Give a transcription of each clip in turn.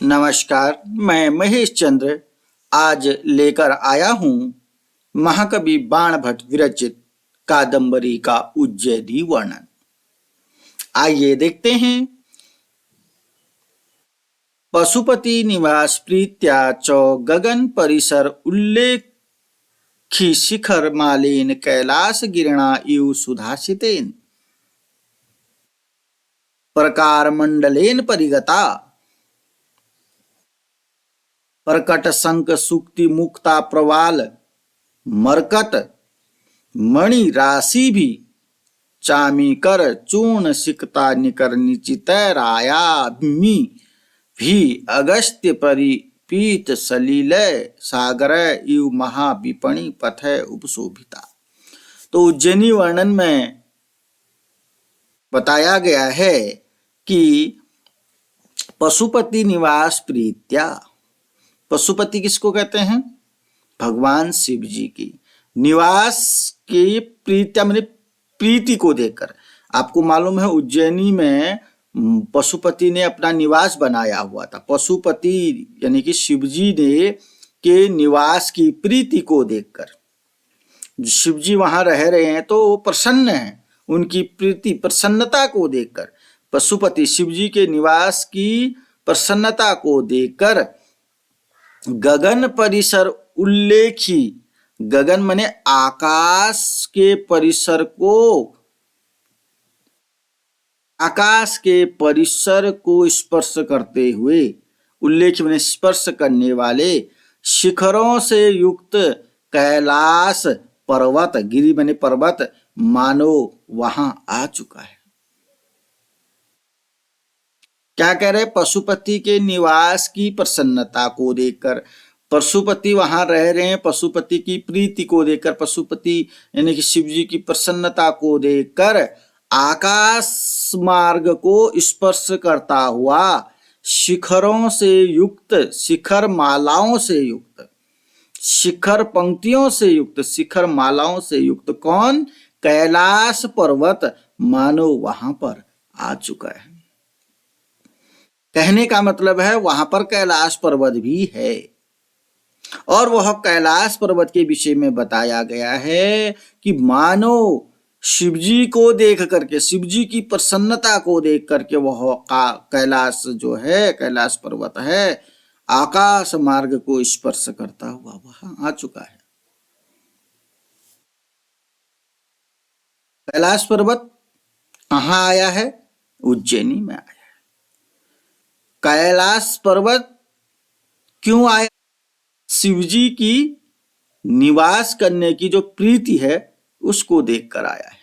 नमस्कार, मैं महेश चंद्र आज लेकर आया हूँ महाकवि बाणभट्ट विरचित कादम्बरी का उज्जयिनी वर्णन। आइए देखते हैं। पशुपति निवास प्रीत्या च गगन परिसर उल्लेखी शिखर मालेन कैलास गिरणा इव सुधासितेन प्रकार मंडलेन परिगता प्रकट संक सुक्ति मुक्ता प्रवाल मरकत मणि राशि भी चामी कर चूर्ण सिकता निकर निचित राया भी अगस्त्य परिपीत सलील सागर इव महाविपणि पथ उपशोभिता। तो उज्जैनी वर्णन में बताया गया है कि पशुपति निवास प्रीत्या, पशुपति किसको कहते हैं? भगवान शिव जी की निवास के प्रीत्या मैंने प्रीति को देखकर। आपको मालूम है उज्जैनी में पशुपति ने अपना निवास बनाया हुआ था। पशुपति यानी कि शिव जी ने के निवास की प्रीति को देखकर, शिव जी वहां रह रहे हैं तो वो प्रसन्न है, उनकी प्रीति प्रसन्नता को देखकर, पशुपति शिव जी के निवास की प्रसन्नता को देखकर गगन परिसर उल्लेखी, गगन माने आकाश के परिसर को, आकाश के परिसर को स्पर्श करते हुए, उल्लेख माने स्पर्श करने वाले शिखरों से युक्त कैलाश पर्वत, गिरि माने पर्वत, मानो वहां आ चुका है। क्या कह रहे? पशुपति के निवास की प्रसन्नता को देखकर, पशुपति वहां रह रहे हैं, पशुपति की प्रीति को देखकर, पशुपति यानी कि शिव जी की प्रसन्नता को देखकर आकाश मार्ग को स्पर्श करता हुआ शिखरों से युक्त, शिखर मालाओं से युक्त, शिखर पंक्तियों से युक्त, शिखर मालाओं से युक्त कौन? कैलाश पर्वत मानो वहां पर आ चुका है। कहने का मतलब है वहां पर कैलाश पर्वत भी है और वह कैलाश पर्वत के विषय में बताया गया है कि मानो शिवजी को देख करके, शिवजी की प्रसन्नता को देख करके वह कैलाश जो है, कैलाश पर्वत है, आकाश मार्ग को स्पर्श करता हुआ वहां आ चुका है। कैलाश पर्वत कहाँ आया है? उज्जैनी में आया है। कैलाश पर्वत क्यों आया? शिवजी की निवास करने की जो प्रीति है उसको देखकर आया है।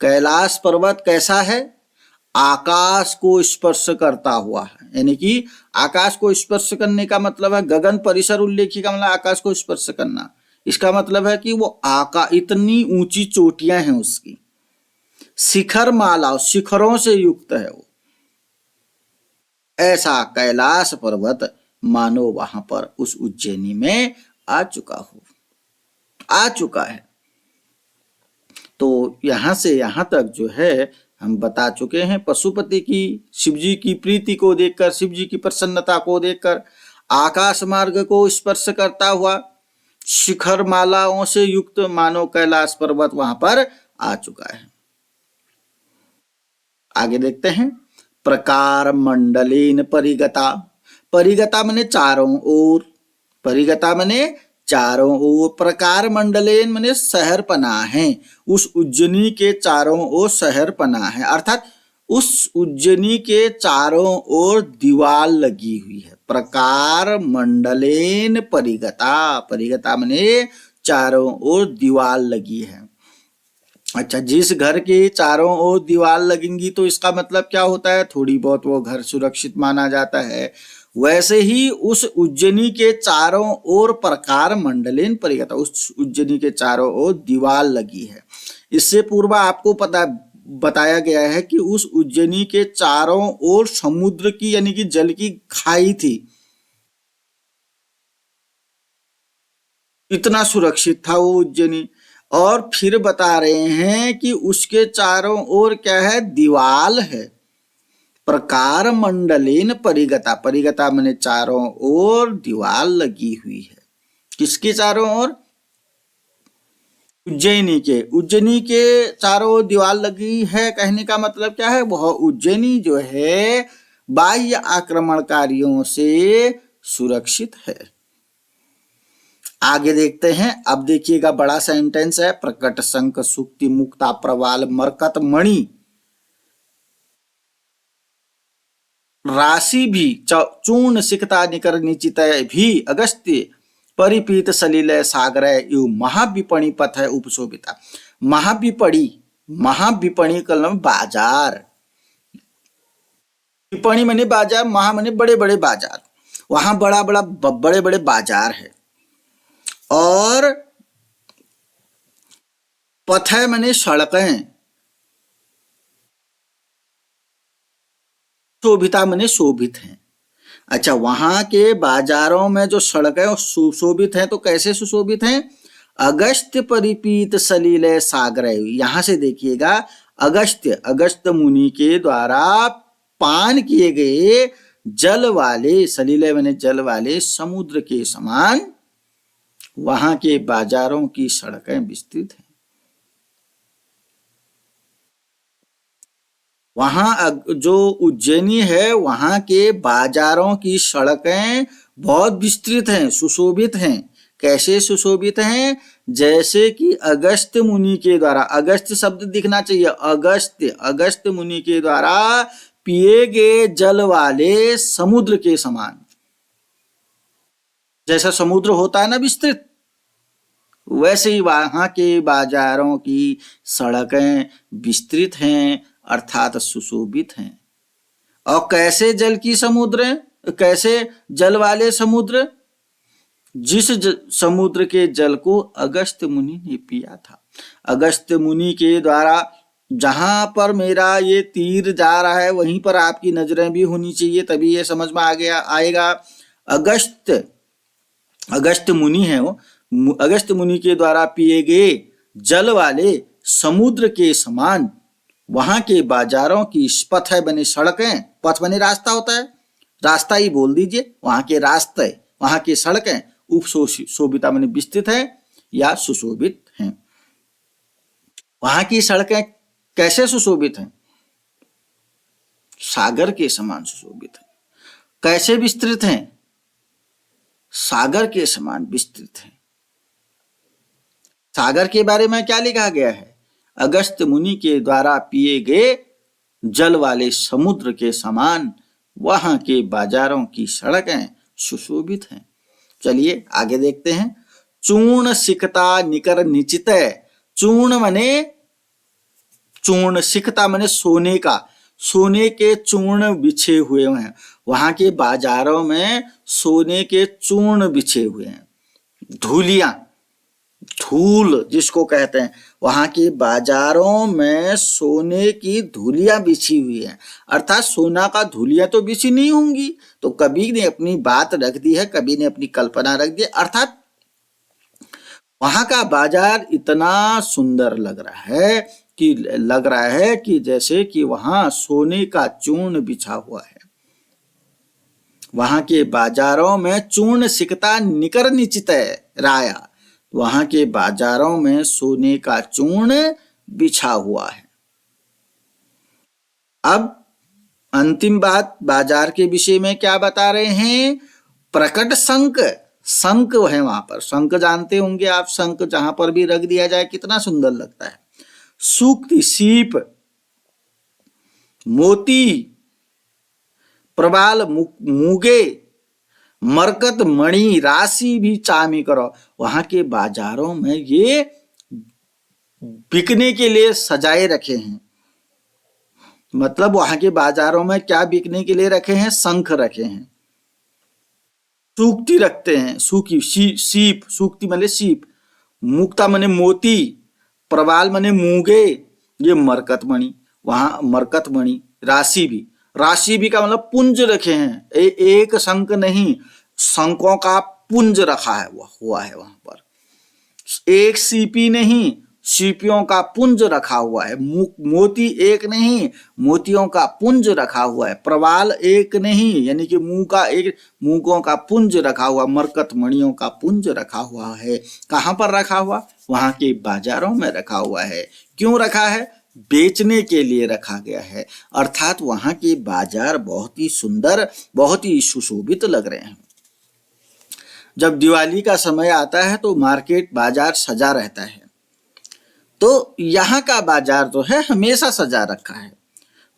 कैलाश पर्वत कैसा है? आकाश को स्पर्श करता हुआ है, यानी कि आकाश को स्पर्श करने का मतलब है गगन परिसर उल्लेखी का मतलब आकाश को स्पर्श करना। इसका मतलब है कि वो इतनी ऊंची चोटियां हैं उसकी, शिखर माला, शिखरों से युक्त है वो। ऐसा कैलाश पर्वत मानो वहां पर उस उज्जैनी में आ चुका है। तो यहां से यहां तक जो है हम बता चुके हैं। पशुपति की, शिवजी की प्रीति को देखकर, शिवजी की प्रसन्नता को देखकर आकाश मार्ग को स्पर्श करता हुआ शिखर मालाओं से युक्त मानो कैलाश पर्वत वहां पर आ चुका है। आगे देखते हैं। प्रकार मंडलेन परिगता, परिगता माने चारों ओर, परिगता माने चारों ओर, प्रकार मंडलेन माने शहर पना है, उस उज्जैनी के चारों ओर शहर पना है, अर्थात उस उज्जैनी के चारों ओर दीवार लगी हुई है। प्रकार मंडलेन परिगता, परिगता माने चारों ओर दीवार लगी है। अच्छा, जिस घर के चारों ओर दीवार लगेंगी तो इसका मतलब क्या होता है? थोड़ी बहुत वो घर सुरक्षित माना जाता है। वैसे ही उस उज्जैनी के चारों ओर प्रकार मंडलेन परिगता, उस उज्जैनी के चारों ओर दीवार लगी है। इससे पूर्व आपको बताया गया है कि उस उज्जैनी के चारों ओर समुद्र की यानी कि जल की खाई थी, इतना सुरक्षित था वो उज्जैनी। और फिर बता रहे हैं कि उसके चारों ओर क्या है? दीवाल है। प्रकार मंडलेन परिगता, परिगता मैंने चारों ओर दीवार लगी हुई है। किसके चारों ओर? उज्जैनी के। उज्जैनी के चारों ओर दीवार लगी है कहने का मतलब क्या है? वह उज्जैनी जो है बाह्य आक्रमणकारियों से सुरक्षित है। आगे देखते हैं। अब देखिएगा, बड़ा सेंटेंस है। प्रकट शंख सुक्ति मुक्ता प्रवाल मरकत मणि राशि भी चूर्ण सिकता निकर निचित भी अगस्त्य परिपीत सलिल सागर यु महाविपणी पथ है उपशोभिता। महाविपणी, महाविपणी का मतलब बाजार, विपणी माने बाजार, महा माने बड़े बड़े बाजार, वहां बड़े बड़े बाजार है। और पथ माने सड़कें, शोभिता माने शोभित हैं। अच्छा, वहां के बाजारों में जो सड़कें सुशोभित हैं, तो कैसे सुशोभित हैं? अगस्त्य परिपीत सलिल सागर, यहां से देखिएगा, अगस्त्य मुनि के द्वारा पान किए गए जल वाले, सलिल माने जल वाले समुद्र के समान वहां के बाजारों की सड़कें विस्तृत हैं। वहां जो उज्जैनी है वहां के बाजारों की सड़कें बहुत विस्तृत हैं, सुशोभित हैं। कैसे सुशोभित हैं? जैसे कि अगस्त्य मुनि के द्वारा, अगस्त्य शब्द दिखना चाहिए, अगस्त्य मुनि के द्वारा पिए गए जल वाले समुद्र के समान। जैसा समुद्र होता है ना विस्तृत, वैसे ही वहां के बाजारों की सड़कें विस्तृत हैं, अर्थात सुशोभित हैं। और कैसे जल की समुद्र, कैसे जल वाले समुद्र? जिस समुद्र के जल को अगस्त्य मुनि ने पिया था। अगस्त्य मुनि के द्वारा, जहां पर मेरा ये तीर जा रहा है वहीं पर आपकी नजरें भी होनी चाहिए, तभी ये समझ में आएगा। अगस्त्य मुनि है वो, अगस्त्य मुनि के द्वारा पिए गए जल वाले समुद्र के समान वहां के बाजारों की पथ है बने सड़कें, पथ बने रास्ता होता है, रास्ता ही बोल दीजिए, वहां के रास्ते, वहां की सड़कें उपशोभिता माने विस्तृत है या सुशोभित हैं। वहां की सड़कें कैसे सुशोभित हैं? सागर के समान सुशोभित हैं। कैसे विस्तृत हैं? सागर के समान विस्तृत हैं। सागर के बारे में क्या लिखा गया है? अगस्त्य मुनि के द्वारा पिए गए जल वाले समुद्र के समान वहां के बाजारों की सड़कें सुशोभित हैं। चलिए आगे देखते हैं। चूर्ण सिकता निकर निचित, चूर्ण मने चूर्ण, सिकता मने सोने का, सोने के चूर्ण बिछे हुए हैं। वहां के बाजारों में सोने के चूर्ण बिछे हुए हैं। धूलियां, धूल जिसको कहते हैं, वहां के बाजारों में सोने की धूलियां बिछी हुई हैं। अर्थात सोना का धूलियां तो बिछी नहीं होंगी, तो कभी ने अपनी बात रख दी है, कभी ने अपनी कल्पना रख दी। अर्थात वहां का बाजार इतना सुंदर लग रहा है कि जैसे कि वहां सोने का चूर्ण बिछा हुआ है। वहां के बाजारों में चूर्ण सिकता निकर निचित राया, वहां के बाजारों में सोने का चूर्ण बिछा हुआ है। अब अंतिम बात बाजार के विषय में क्या बता रहे हैं? प्रकट शंख, शंख है वहां पर, शंख जानते होंगे आप, शंख जहां पर भी रख दिया जाए कितना सुंदर लगता है। सूक्ति सीप, मोती, प्रबाल मूगे, मरकत मणि, राशि भी चामी करो। वहां के बाजारों में ये बिकने के लिए सजाए रखे हैं। मतलब वहां के बाजारों में क्या बिकने के लिए रखे हैं? शंख रखे हैं, सूक्ति रखते हैं, सीप, सूक्ति माने सीप, मुक्ता माने मोती, प्रबाल माने मूंगे, ये मरकत मणि, वहां मरकत मणि, राशि भी का मतलब पुंज रखे हैं। एक शंख नहीं, शंखों का पुंज रखा है हुआ है वहां पर। एक सीपी नहीं, सीपियों का पुंज रखा हुआ है। मोती एक नहीं, मोतियों का पुंज रखा हुआ है। प्रवाल एक नहीं, यानी कि मूंगों का पुंज रखा हुआ, मरकत मणियों का पुंज रखा हुआ है। कहाँ पर रखा हुआ? वहां के बाजारों में रखा हुआ है। क्यों रखा है? बेचने के लिए रखा गया है। अर्थात वहां के बाजार बहुत ही सुंदर, बहुत ही सुशोभित लग रहे हैं। जब दिवाली का समय आता है तो मार्केट बाजार सजा रहता है, तो यहाँ का बाजार जो है हमेशा सजा रखा है।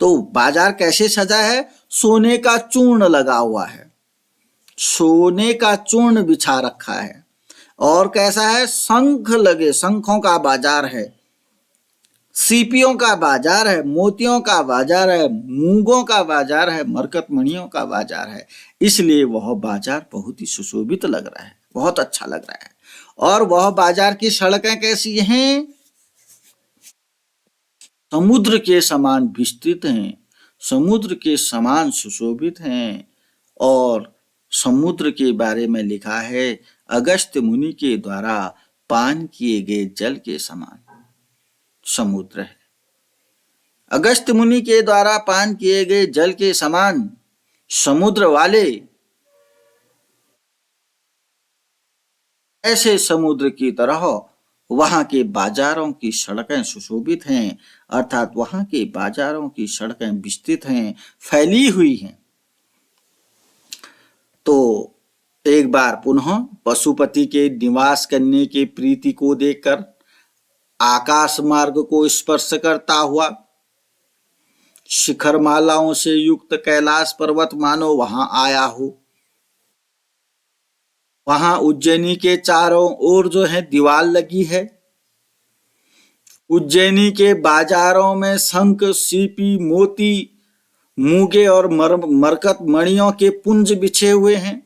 तो बाजार कैसे सजा है? सोने का चूर्ण लगा हुआ है, सोने का चूर्ण बिछा रखा है। और कैसा है? शंख लगे, शंखों का बाजार है, सीपियों का बाजार है, मोतियों का बाजार है, मूंगों का बाजार है, मरकत मणियों का बाजार है। इसलिए वह बाजार बहुत ही सुशोभित लग रहा है, बहुत अच्छा लग रहा है। और वह बाजार की सड़कें कैसी हैं? समुद्र के समान विस्तृत हैं, समुद्र के समान सुशोभित हैं। और समुद्र के बारे में लिखा है, अगस्त्य मुनि के द्वारा पान किए गए जल के समान समुद्र है। अगस्त्य मुनि के द्वारा पान किए गए जल के समान समुद्र वाले ऐसे समुद्र की तरह वहां के बाजारों की सड़कें सुशोभित हैं। अर्थात वहां के बाजारों की सड़कें विस्तृत हैं, फैली हुई हैं। तो एक बार पुनः पशुपति के निवास करने की प्रीति को देखकर आकाश मार्ग को स्पर्श करता हुआ शिखर मालाओं से युक्त कैलाश पर्वत मानो वहां आया हो। वहां उज्जैनी के चारों ओर जो है दीवार लगी है। उज्जैनी के बाजारों में शंख, सीपी, मोती, मूंगे और मरकत मणियों के पुंज बिछे हुए हैं।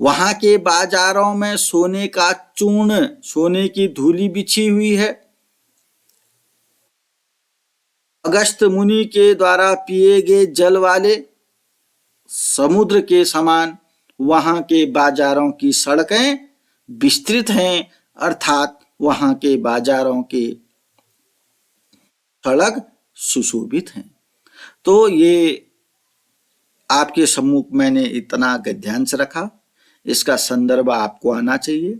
वहां के बाजारों में सोने का चूर्ण, सोने की धूली बिछी हुई है। अगस्त्य मुनि के द्वारा पिए गए जल वाले समुद्र के समान वहां के बाजारों की सड़कें विस्तृत हैं। अर्थात वहां के बाजारों के सड़क सुशोभित हैं। तो ये आपके सम्मुख मैंने इतना गद्यांश रखा। इसका संदर्भ आपको आना चाहिए,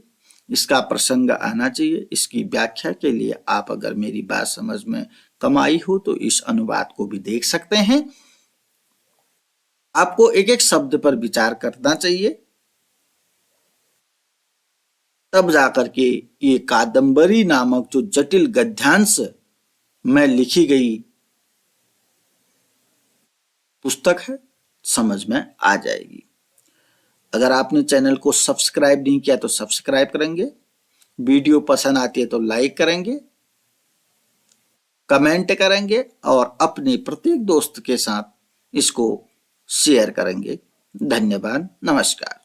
इसका प्रसंग आना चाहिए। इसकी व्याख्या के लिए आप अगर मेरी बात समझ में कम आई हो तो इस अनुवाद को भी देख सकते हैं। आपको एक एक शब्द पर विचार करना चाहिए, तब जाकर के ये कादंबरी नामक जो जटिल गद्यांश में लिखी गई पुस्तक है समझ में आ जाएगी। अगर आपने चैनल को सब्सक्राइब नहीं किया तो सब्सक्राइब करेंगे, वीडियो पसंद आती है तो लाइक करेंगे, कमेंट करेंगे और अपने प्रत्येक दोस्त के साथ इसको शेयर करेंगे। धन्यवाद, नमस्कार।